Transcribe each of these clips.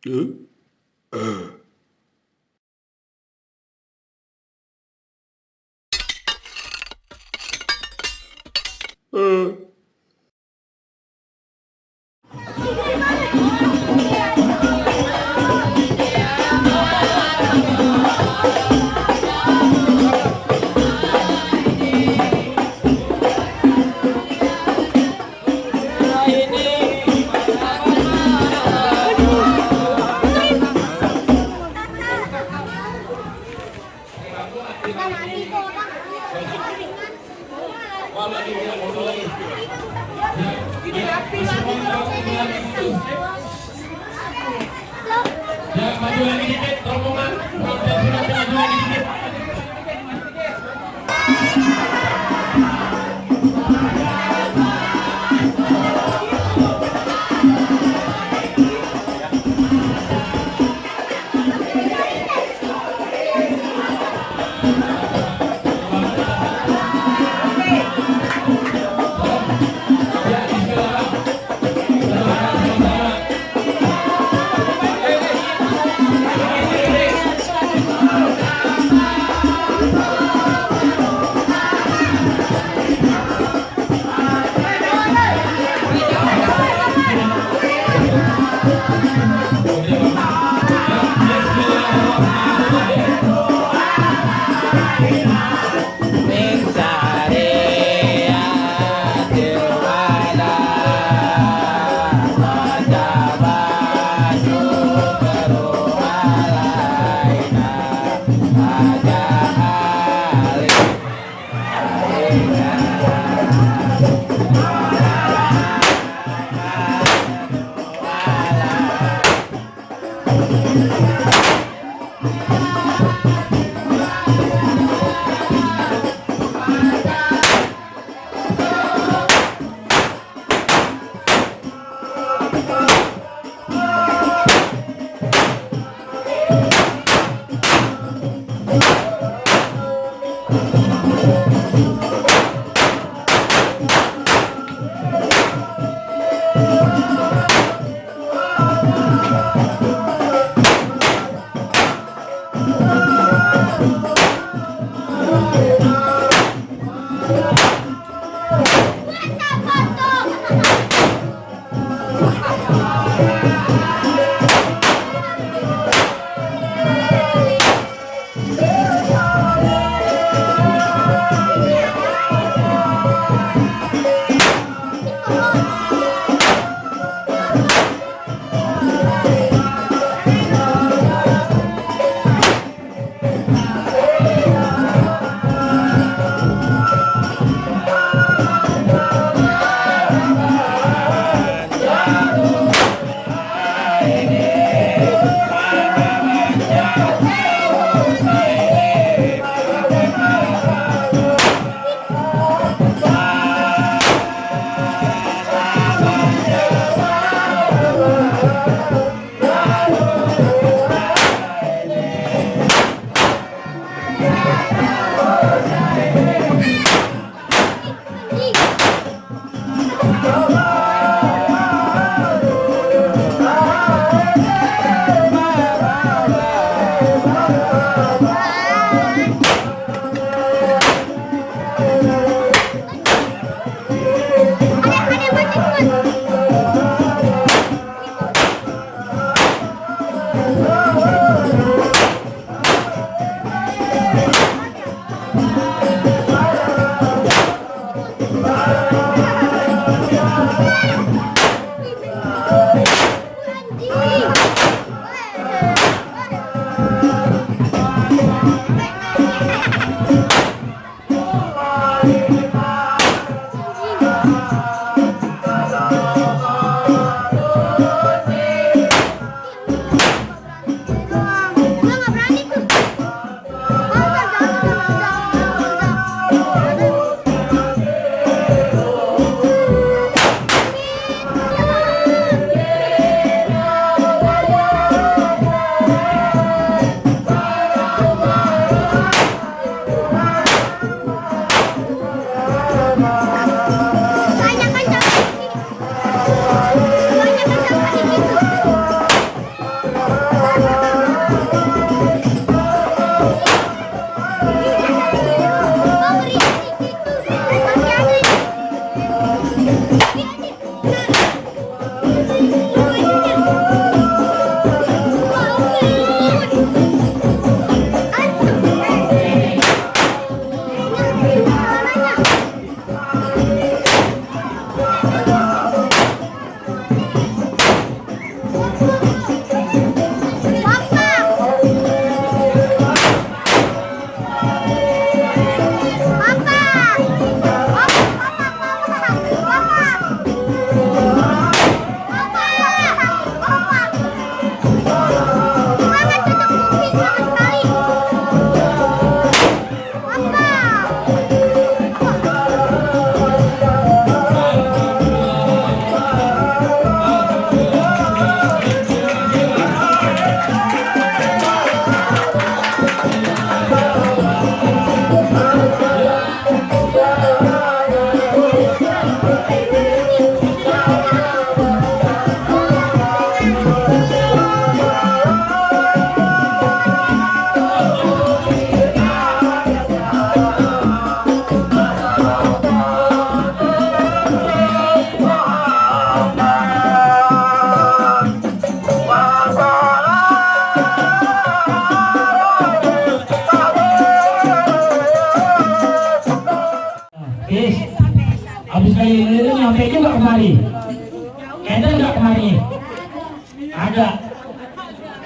Huh? Uh, uh. Ya, maju lagi dikit, rombongan. Maju lagi dikit.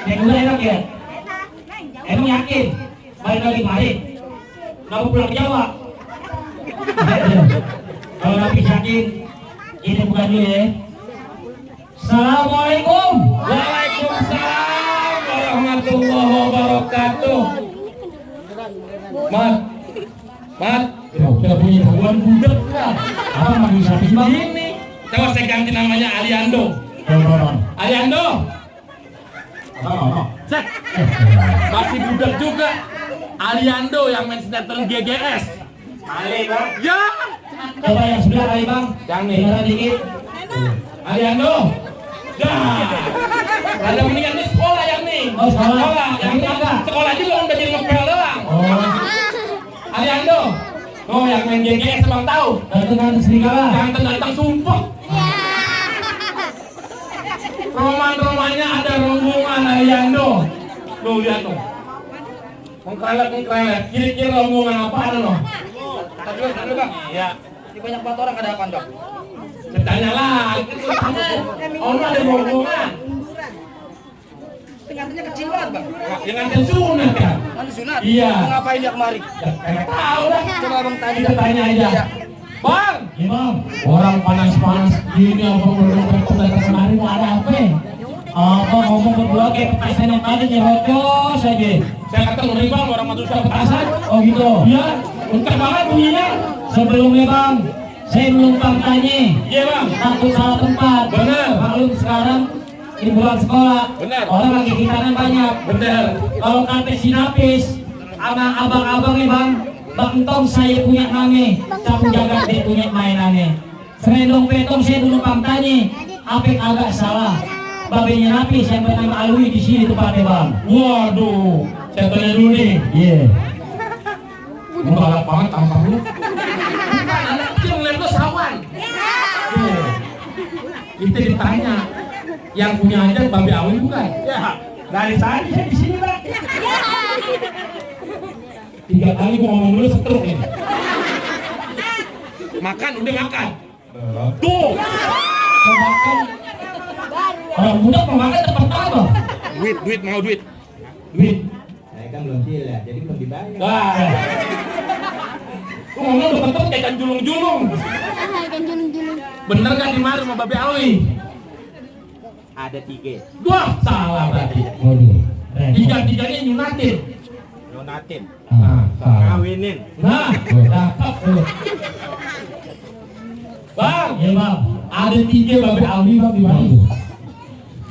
Naik kuda enak ya? Emang yakin? Balik lagi kemari? Kenapa pulang ke Jawa? Kalau Nabi yakin, kita buka dulu ya. Assalamualaikum. Waalaikumsalam warahmatullahi wabarakatuh. Mat, Kita punya gangguan budak kan? Apa manggil sapi sih bang? ini coba saya ganti namanya Aliando. Aliando, cek, masih budak juga. Aliando yang main sinetron GGS. Ali bang. Ya, Coba yang sebelah kali bang. yang nih. Dengaran dikit. Aliando. Dah. Ada mendingan di sekolah yang nih. Oh, sekolah. Yang ini Yang sekolah juga udah jadi ngepel doang. Oh, Aliando. Oh, yang main GGS emang tahu. dengan serigala. Yang tentang sumpah. Roman-romannya ada rombongan Aliando. Tuh lihat tuh. Mengkrelet. Kira-kira rombongan apaan loh? Tadi bang. Iya. Ini banyak banget orang ada apa dok? Tanya lah. Oh, ada rombongan. Tingkatnya kecil banget bang. Yang ada sunat kan? Kan sunat? Iya. Mau ngapain dia kemari? Kayak tahu lah. Coba abang tanya. Kita tanya aja. Iya. Bang, Ya bang, orang panas-panas gini apa datang kemari mau ada apa? Apa ngomong berdua kayak petasan yang tadi nyerocos aja. saya kata ngeri bang, orang masuk ke petasan. Oh gitu. Iya, untar banget bunyinya. Sebelumnya bang, saya menumpang tanya. Iya bang. Takut salah tempat. Bener. Maklum sekarang ini bulan sekolah. Bener. Orang lagi hitanan banyak. Bener. Kalau kata sinapis, sama abang-abang nih bang, Bang Tong saya punya nama, tapi jaga dia punya mainannya. Serendong petong saya dulu tanya, apa yang agak salah? Babenya napis yang bernama Alwi di sini tempatnya bang. Waduh, saya tanya dulu nih. Iya. Lu galak banget tampang lu. Anak kecil ngeliat lu sawan. Tuh. Kita ditanya, yang punya aja Babe Awi bukan? Ya, dari tadi saya di sini bang. 3 kali gua ngomong dulu setruk ini. Makan, udah makan. Tuh. Mau makan, orang muda mau makan tempat apa? Duit mau duit. Duit. Saya kan belum ya, jadi belum dibayar. Wah. Lu ngomong udah ketemu kayak ikan julung-julung. Bener gak di mari sama Babe Awi? Ada 3. Wah, salah berarti. Waduh. 3-3-nya nyunatin. Donatin, Salah. ngawinin. Nah, Cakep tuh. bang, Iya bang. ada 3 Babe Awi bang di mana?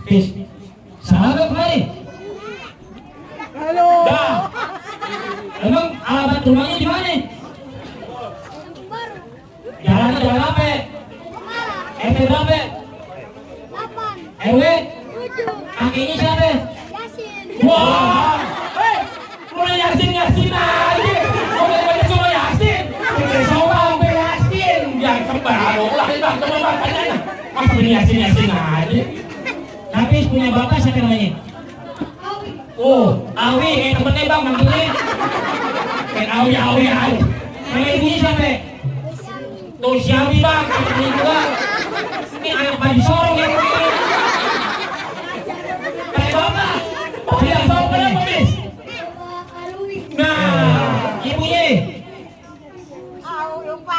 Pis. Salah nggak kemarin? Dah, Emang alamat rumahnya di mana? Jalan apa? RT berapa? RW? Kakinya siapa? wah, mulai Yasin aja. Mulai banyak semua Yasin. Sampai Yasin. Yang terbaru lah bang, coba bang tanya. Masa ini Yasin aja? Tapi punya bapak siapa namanya? Oh, Awi, kayak temennya bang manggilnya. Kayak Awi. Nama ibunya siapa? Tuh Syami bang, ini juga. Ini anak Pak Sorong yang ini. Kayak bapak. Dia tahu kenapa bis? Nah, ibunya.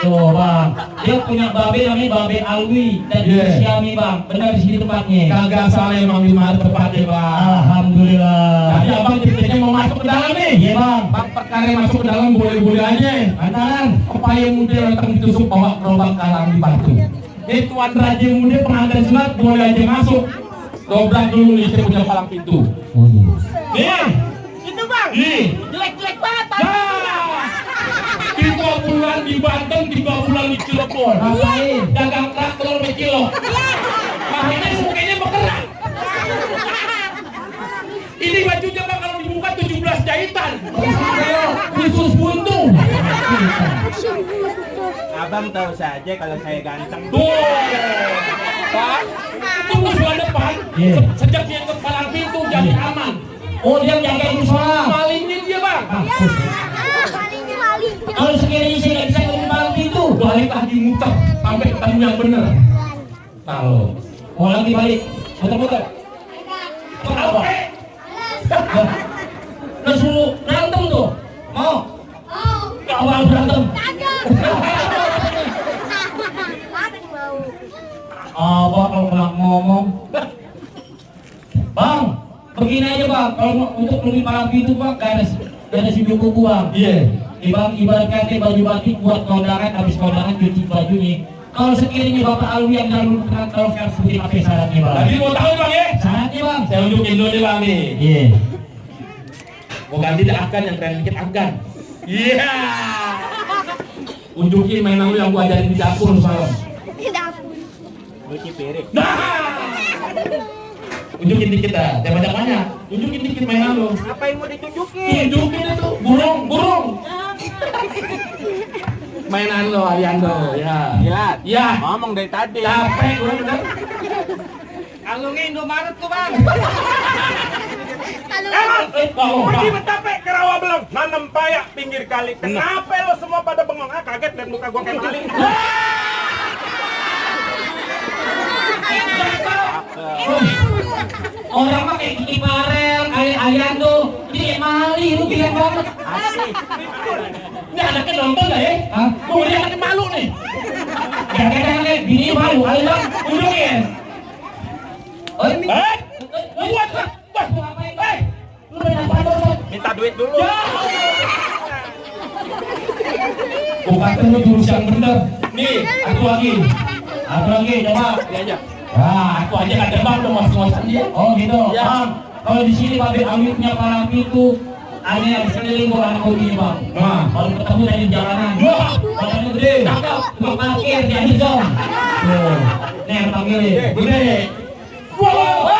Tuh bang, dia punya babe namanya Babe Alwi dan Yeah. Syami bang. Benar di sini tempatnya. Kagak salah emang di mana tempatnya bang. Alhamdulillah. Tadi abang ceritanya mau masuk ke dalam nih. Iya bang. Bang perkara masuk ke dalam boleh-boleh aja. Antaran. Pepaya muda datang ditusuk bawa gerobak kalang di batu. Tuan Raja Muda pengantin sunat boleh aja masuk. Dobrak dulu nih, saya punya palang pintu. Waduh. Nih, Itu bang, nih. jelek-jelek banget. Nah, 3 bulan di Banten, 3 bulan di Cirebon. Ngapain? Dagang kerak telur berkilo. Makanya sukanya bergerak. Ini bajunya bang kalau dibuka 17 jahitan. Khusus buntu. Abang tahu saja kalau saya ganteng. Tuh, Pak, tunggu bulan depan. Iya. Sejak dia ke palang pintu jadi aman. Oh dia jagain musola. Malingin dia bang. Kalau sekiranya saya nggak bisa ngomong malam itu, Balik lagi muter sampai ketemu yang bener. Tahu. mau lagi balik, muter-muter. Kenapa? begini aja bang, kalau untuk lebih malam itu bang, gak ada si buku buang. Iya. Ibarat kata baju batik buat kondangan, habis kondangan cuci baju nih. Kalau sekiranya Bapak Alwi yang dalam kalau harus seperti apa syaratnya bang? Tadi mau tahu bang ya? Syaratnya bang? Saya unjukin dulu nih bang nih. Iya. Mau ganti Afgan yang keren dikit Afgan. Iya. Unjukin mainan lu yang gua ajarin di dapur semalam. Cuci piring. Nah. Unjukin dikit dah, jangan banyak-banyak. Unjukin dikit mainan lu. Apa yang mau ditunjukin? Unjukin itu, burung. Mainan lo, Aliando, ya. Iya. Ya. Ngomong dari tadi. Capek, gua bener. Alungin Indomaret tuh bang. Pergi betapek ke rawa belum? Nanam payak pinggir kali. Kenapa lo semua pada bengong? Ah kaget liat muka gua kayak maling. Orang mah kayak Kiki Farel, Aliando, ini kayak Mali, lu bilang banget. Asik. Ini anaknya nonton gak ya? Hah? Mau lihat anaknya malu nih. Jangan-jangan bini malu, ayo bang, unjukin. Oh, ini. Buat. Lu main apa bang? Minta duit dulu. Bukan lu jurus yang bener. Nih, aku lagi, coba. Ini aja. Wah, aku aja gak terbang dong mas-masan dia. Oh gitu. Ya. Bang, kalau di sini Bapak Alwi punya para itu ada yang sekeliling bukan kopi bang. Nah. Kalau ketemu dari jalanan. Wah. Badannya gede. Cakep. Tukang parkir di akhir dong. Tuh. Nih yang panggilin. Gede. Wow.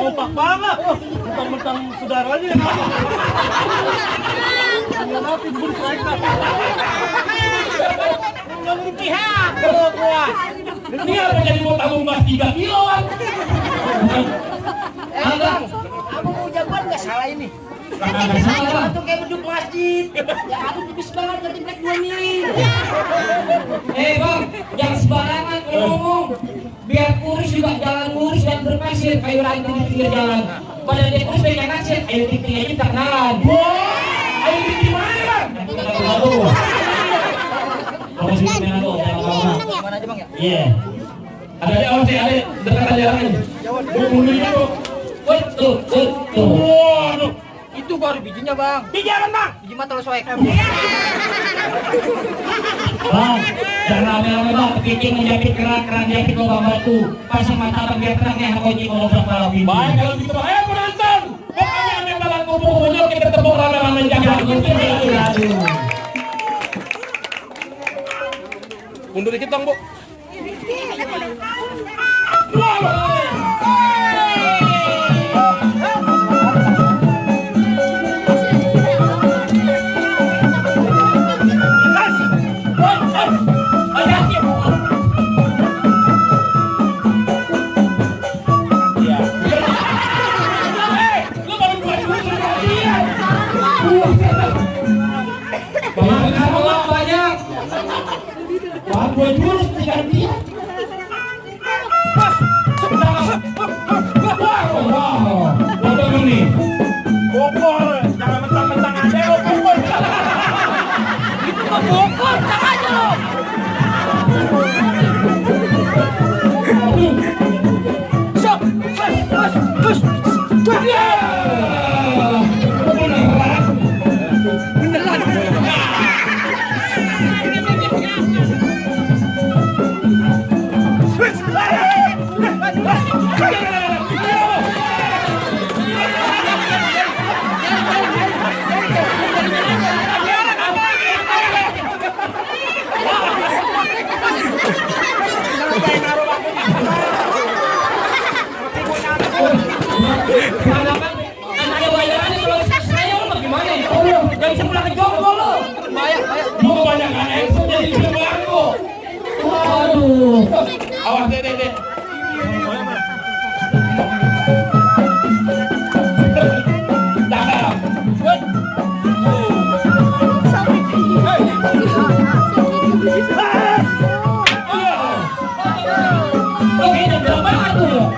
Kompak banget. Mentang-mentang saudaranya. Ini apa jadi mau tabung mas 3 kiloan? Bang, Aku mau jagoan nggak salah ini. nggak salah bang. Itu kayak beduk masjid. Ya aku tipis banget ngerti black gua nih. Bang, jangan sembarangan kalau ngomong. Biar kurus juga jalan lurus dan berpasir. Kayu ranting di pinggir jalan. Badan dia kurus banyak nasir. Ayo tinggi aja tak kenalan. Ayo di mana bang? Lalu. Kamu sini Manado, jangan lama. Mana aja bang ya? Iya. Ada dekat aja jalannya. Mundur dulu. Tuh. Waduh. Itu baru bijinya bang. Biji apa bang? Biji mata lo soek. Bang, jangan rame-rame bang. Kepiting menjepit keran jepit lubang batu. Pasang mata bang biar terang yang kunci ngobrol malam ini. Baik kalau gitu bang. Ayo penonton. Pokoknya ambil balang kumpul-kumpul kita tepuk rame-rame jaga. Mundur dikit bang bu. Banyak. Wah, gua jurus diganti. Wow, betul nih. Bogor. Jangan mentang-mentang ada lo Bogor. Itu mah Bogor, tak aja lo. Anaknya bayarannya kalau saya lo bagaimana ya? Jangan bisa pulang ke Jonggo lo. Bayar. Lu kebanyakan action jadi film aku. Waduh. Awas deh. Lo kayaknya berapa banget tuh?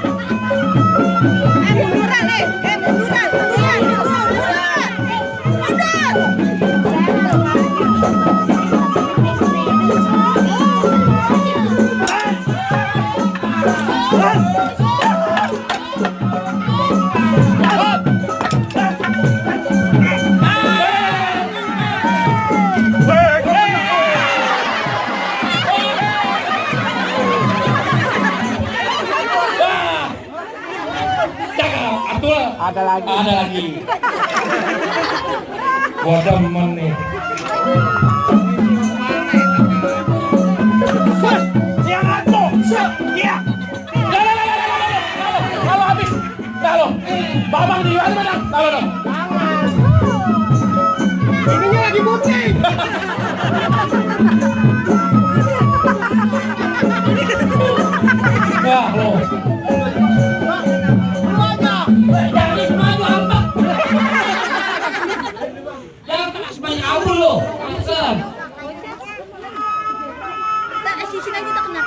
Ada lagi. Ada lagi. Gua demen nih. Yang aku. Ya. Kalau habis, kalau babang di mana? Kalau dong. Ininya lagi putih. Ya, lo. Jangan maju hampak. Jangan kena sebanyak awal lo. Pesan. Tak sisi lagi tak kena.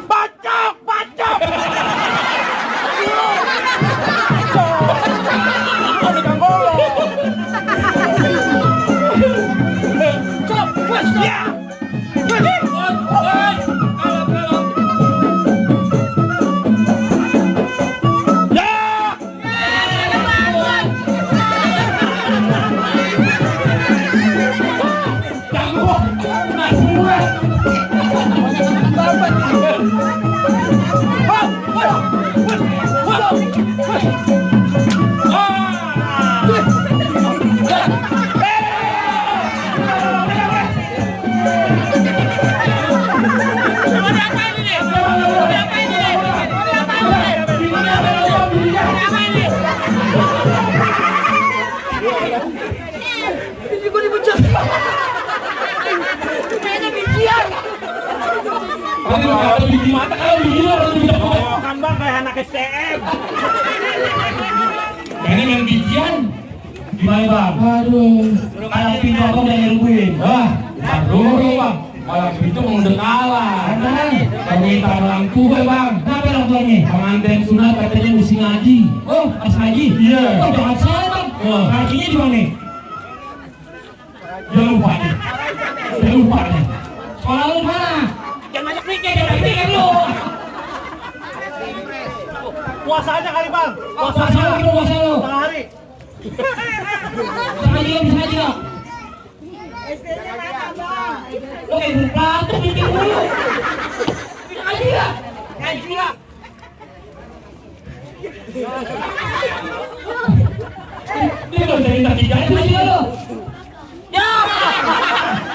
Bacok, bacok. Ya. Kalau biji mata kalau biji lo harus bisa. Kan bang kayak anak STM. Ini main bijian. Gimana bang? Aduh. Kalau pintu abang udah nyerubuin. Wah, aduh bang. Malam itu mau udah kalah. Permintaan orang tua bang. Kenapa orang tuanya? Pengantin sunat katanya mesti ngaji. Oh, pas ngaji? Iya. Oh, jangan salah bang. Ngajinya di mana nih? Jangan lupa nih. Jangan lupa nih. Sekolah lu mana? Jangan banyak mikir, Jangan pikir lu. Puasanya kali bang. Puasa lu, puasa lu. Setengah hari. Bisa ngaji nggak? Oke, berpatu mikir dulu. Bisa ngaji nggak? ngaji lah. Dia nggak bisa minta tiga ngaji lo. Ya.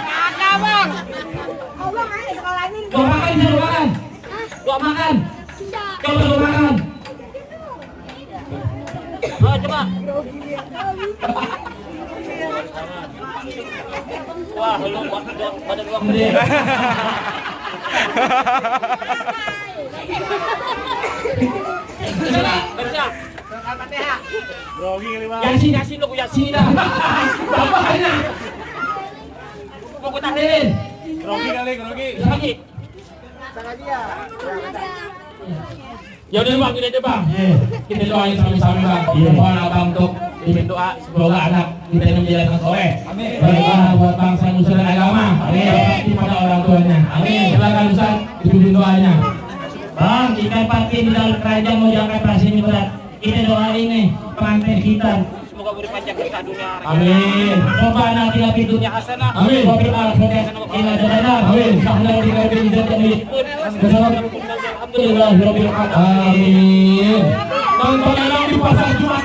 Kakak bang. Allah kan sekolah ini. Doa makan, bisa doa makan. Doa makan. Coba doa makan. Oh, coba. Wah, lu badan gua gede. Bisa. Al-Fatihah. Grogi kali bang. Yasin, Yasin lu Yasin. dah. Bapaknya. Mau gua Tahlilin. Grogi kali, grogi. Bisa lagi. Ya udah bang, gini aja bang. Kita doain sama-sama bang. Mohon abang untuk pimpin doa semoga anak kita ini menjalankan soleh. Berkah buat bangsa nusa dan agama. Berbakti pada orang tuanya. Silakan Ustaz dipimpin doanya. Bang, jika parkir di dalam kerajaan mau diangkat prasini ini berat, kita doain nih pengantin kita. Semoga beri panjang kisah dunia. Amin. Coba nanti pintunya Hasanah. Amin. Wabil akhirah ila jannah. Amin. Sahlan di kabin jannah. Alhamdulillah rabbil alamin. Amin. Tonton di pasar Jumat.